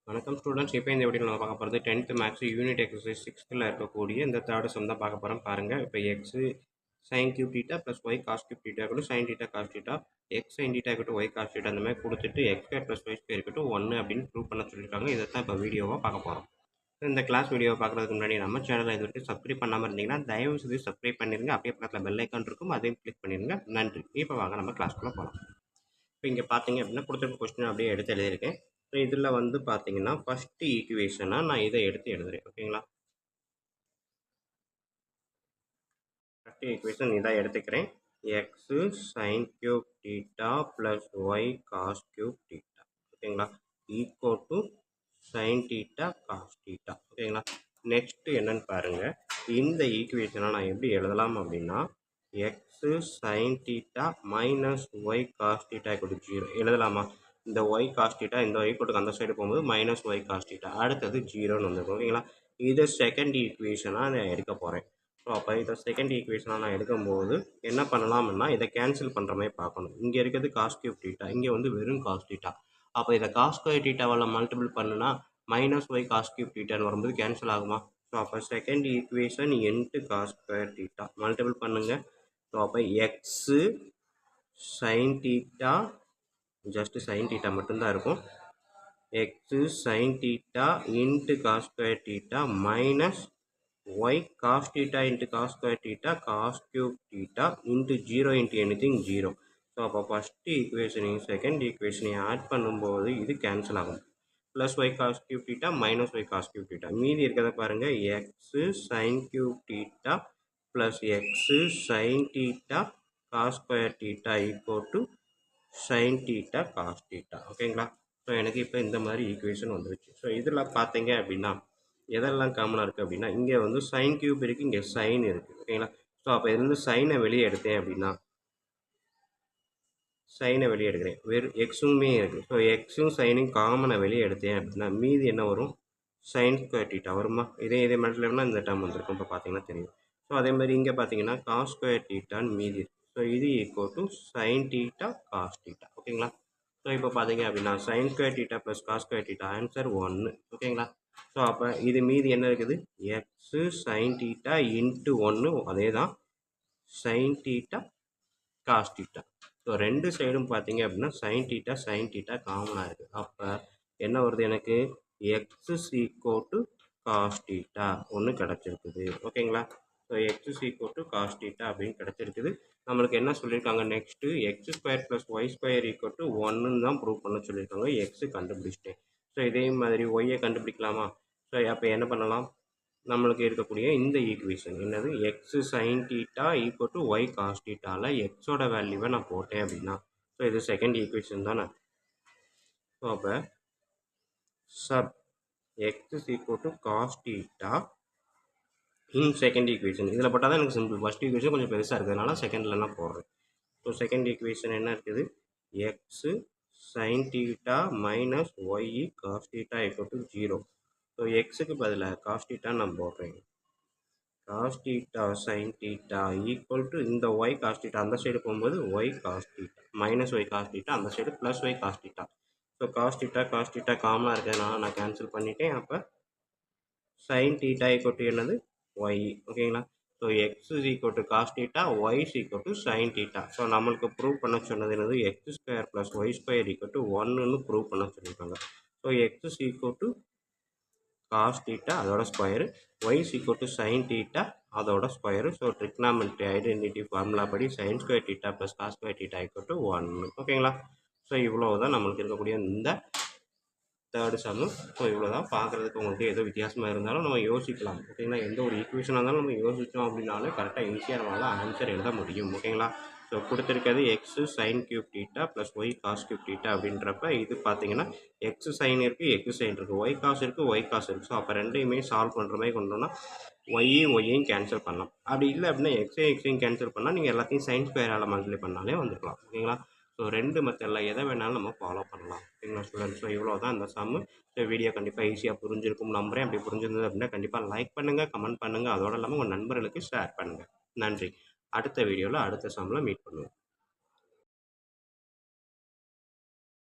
வணக்கம் ஸ்டூடெண்ட்ஸ். இப்போ இந்த வீடியோவில் நம்ம பார்க்க போகிறது 10th maths unit exercise 6th இருக்கக்கூடிய இந்த தேர்ட் சம் தான் பார்க்க போகிறோம். பாருங்கள், இப்போ X sine cube theta plus Y cos cube theta இருக்கட்டும், sine theta cos theta, X sine theta இருக்கட்டும், ஒய் காஸ் டீட்டா, அந்த மாதிரி கொடுத்துட்டு X square plus Y square இருக்கட்டும் 1 அப்படின்னு ப்ரூவ் பண்ண சொல்லியிருக்காங்க. இதை தான் இப்போ வீடியோவாக பார்க்க போகிறோம். இந்த கிளாஸ் வீடியோவை பார்க்குறதுக்கு முன்னாடி நம்ம சேனலை இது வரைக்கும் சப்ஸ்கிரைப் பண்ணாமல் இருந்தீங்கன்னா தயவு செய்து சப்ஸ்கிரைப் பண்ணிடுங்க. அப்படியே பக்கத்தில் பெல் ஐக்கான் இருக்கும், அதையும் கிளிக் பண்ணிடுங்க. நன்றி. இப்போ வாங்க நம்ம கிளாஸ்க்குள்ளே போகலாம். இப்போ இங்கே பார்த்தீங்க அப்படின்னா கொடுத்துருக்க கொஸ்டின் அப்படியே எடுத்து எழுதியிருக்கேன். ஸோ இதில் வந்து பார்த்தீங்கன்னா ஃபஸ்ட்டு ஈக்குவேஷனாக நான் இதை எடுத்து எழுதுறேன். ஓகேங்களா, ஃபஸ்ட்டு ஈக்குவேஷன் இதாக எடுத்துக்கிறேன். X sine cube theta plus Y cos cube theta ஓகேங்களா equal to sine theta cos theta ஓகேங்களா. நெக்ஸ்ட்டு என்னன்னு பாருங்கள், இந்த ஈக்குவேஷனை நான் எப்படி எழுதலாம் அப்படின்னா X sine theta minus Y cos theta equal to 0 எழுதலாமா? இந்த ஒய் காஸ் டீட்டா இந்த ஒய் கோட்டுக்கு அந்த சைடு போகும்போது மைனஸ் ஒய் காஸ் டீட்டா அடுத்தது 0ன்னு வந்துருக்கும். ஓகேங்களா, இது செகண்ட் ஈக்குவேஷனாக நான் எடுக்க போகிறேன். ஸோ அப்போ இதை செகண்ட் ஈக்குவேஷனாக நான் எடுக்கும்போது என்ன பண்ணலாம்னா இதை கேன்சல் பண்ணுற மாதிரி பார்க்கணும். இங்கே இருக்கிறது காஸ் கியூப் டீட்டா, இங்கே வந்து வெறும் காஸ் டீட்டா. அப்போ இதை காஸ் ஸ்கொயர் டீட்டாவால் மல்டிபிள் பண்ணுனா மைனஸ் ஒய் காஸ் கியூப் டீட்டான்னு வரும்போது கேன்சல் ஆகுமா? ஸோ அப்போ second equation into cos square theta multiple பண்ணுங்கள். ஸோ அப்போ x sine theta just sine theta மட்டும்தான் இருக்கும். X sine theta into cos square theta minus Y cos theta into cos square theta cos cube theta into 0 into anything 0. So அப்போ first ஈக்குவேஷனையும் second ஈக்குவேஷனையும் add பண்ணும்போது இது cancel ஆகும். Plus Y cos cube theta minus Y cos cube theta மீதி இருக்கிறத பாருங்கள், x sine cube theta plus x sine theta cos square theta equal to sine theta cos theta ஓகேங்களா. So எனக்கு இப்போ இந்த மாதிரி ஈக்குவேஷன் வந்துருச்சு. ஸோ இதில் பார்த்தீங்க அப்படின்னா எதெல்லாம் காமனாக இருக்குது அப்படின்னா இங்கே வந்து சைன் கியூப் இருக்குது, இங்கே சைன் இருக்குது ஓகேங்களா. ஸோ அப்போ இதுலேருந்து சைனை வெளியே எடுத்தேன் அப்படின்னா சைனை வெளியே எடுக்கிறேன், வெறும் எக்ஸுமே இருக்குது. ஸோ எக்ஸும் சைனும் காமனை வெளியே எடுத்தேன் அப்படின்னா மீதி என்ன வரும்? சைன் ஸ்கொயர் டீட்டா வருமா? இதே மெட்டர்லாம் இந்த டேர்ம் வந்திருக்கும். இப்போ பார்த்தீங்கன்னா தெரியும். ஸோ அதே மாதிரி இங்கே பார்த்தீங்கன்னா காஸ் ஸ்கொயர் டீட்டான்னு மீதி இருக்குது. ஸோ இது equal to sine theta cos theta ஓகேங்களா. ஸோ இப்போ பார்த்தீங்க அப்படின்னா sine square theta plus cos square theta answer 1 ஓகேங்களா. ஸோ அப்போ இது மீதி என்ன இருக்குது? எக்ஸு சைன் டீட்டா இன்ட்டு 1 அதே தான் sine theta cos theta. So ரெண்டு சைடும் பார்த்தீங்க அப்படின்னா சைன் டீட்டா காமனாக இருக்குது. அப்போ என்ன வருது எனக்கு? X equal to cos theta ஒன்று கிடச்சிருக்குது ஓகேங்களா. So X equal to cos theta அப்படின்னு கிடச்சிருக்குது. நம்மளுக்கு என்ன சொல்லியிருக்காங்க? Next X square plus Y square equal to 1ன்னு தான் ப்ரூவ் பண்ண சொல்லியிருக்காங்க. எக்ஸு கண்டுபிடிச்சிட்டேன். ஸோ இதே மாதிரி ஒய்யை கண்டுபிடிக்கலாமா? ஸோ அப்போ என்ன பண்ணலாம்? நம்மளுக்கு இருக்கக்கூடிய இந்த ஈக்குவேஷன் என்னது? X sine theta equal to Y cos டீட்டாவில் எக்ஸோட வேல்யூவை நான் போட்டேன் அப்படின்னா ஸோ இது செகண்ட் ஈக்குவேஷன் தானே. ஸோ அப்போ sub X equal to cos theta in second equation இதில் போட்டால் தான் எனக்கு சிம்பிள். ஃபஸ்ட் ஈக்குவேஷன் கொஞ்சம் பெருசாக இருக்கிறதுனால செகண்டில் நான் போடுறேன். ஸோ செகண்ட் ஈக்குவேஷன் என்ன இருக்குது? X sine theta minus Y cos theta equal to 0. So எக்ஸுக்கு பதிலாக காஸ் டீட்டா நான் போடுறேன். Cos theta sine theta equal to இந்த ஒய் காஸ் டீட்டா அந்த சைடு போகும்போது Y cos theta minus Y cos theta அந்த side plus Y cos theta. So cos theta காமனாக இருக்கிறதுனால நான் கேன்சல் பண்ணிட்டேன். அப்போ சைன் டீட்டா ஈக்குவல் டு என்னது? ஒய் ஓகேங்களா. So X is equal to cos theta, Y is equal to sine theta. So நம்மளுக்கு prove பண்ண சொன்னது என்னது? X square plus Y square equal to 1ன்னு ப்ரூவ் பண்ண சொல்லியிருக்காங்க. So X is equal to cos theta அதோட square, Y is equal to sine theta அதோட square. So trigonometry identity formula படி sine square theta plus cos square theta equal to 1 ஓகேங்களா. So இவ்வளோ தான் நம்மளுக்கு இருக்கக்கூடிய இந்த தேர்டு சம்மு. ஸோ இவ்வளோ தான். பார்க்குறதுக்கு உங்களுக்கு ஏதோ வித்தியாசமாக இருந்தாலும் நம்ம யோசிக்கலாம் ஓகேங்களா. எந்த ஒரு ஈக்குவேஷனாக இருந்தாலும் நம்ம யோசித்தோம் அப்படின்னாலே கரெக்டாக ஈஸியாக நம்மளால் ஆன்சர் எழுத முடியும் ஓகேங்களா. ஸோ கொடுத்துருக்கிறது x sine cube theta plus Y cos cube theta அப்படின்றப்ப இது பார்த்தீங்கன்னா எக்ஸு சைன் இருக்குது, எக்ஸு சைன் இருக்குது, ஒய் காஸ் இருக்குது, ஒய் காஸ் இருக்குது. ஸோ அப்போ ரெண்டையுமே சால்வ் பண்ணுற மாதிரி கொண்டோம்னா ஒய்யையும் கேன்சல் பண்ணலாம். அப்படி இல்லை அப்படின்னா எக்ஸையும் கேன்சல் பண்ணால் நீங்கள் எல்லாத்தையும் சைன் ஸ்கொயரால் மல்டிப்ளை பண்ணாலே வந்துருக்கலாம் ஓகேங்களா. ஸோ ரெண்டு மெத்தடில் எதை வேணாலும் நம்ம ஃபாலோ பண்ணலாம் ஓகேங்களா ஸ்டூடெண்ட்ஸ். ஸோ இவ்வளோ தான் இந்த சம்மு. ஸோ வீடியோ கண்டிப்பாக ஈஸியாக புரிஞ்சிருக்கும் நம்புறேன். அப்படி புரிஞ்சிருந்தது அப்படின்னா கண்டிப்பாக லைக் பண்ணுங்கள், கமெண்ட் பண்ணுங்கள், அதோடு இல்லாமல் உங்கள் நண்பர்களுக்கு ஷேர் பண்ணுங்கள். நன்றி. அடுத்த வீடியோவில் அடுத்த சம்மில் மீட் பண்ணுவோம்.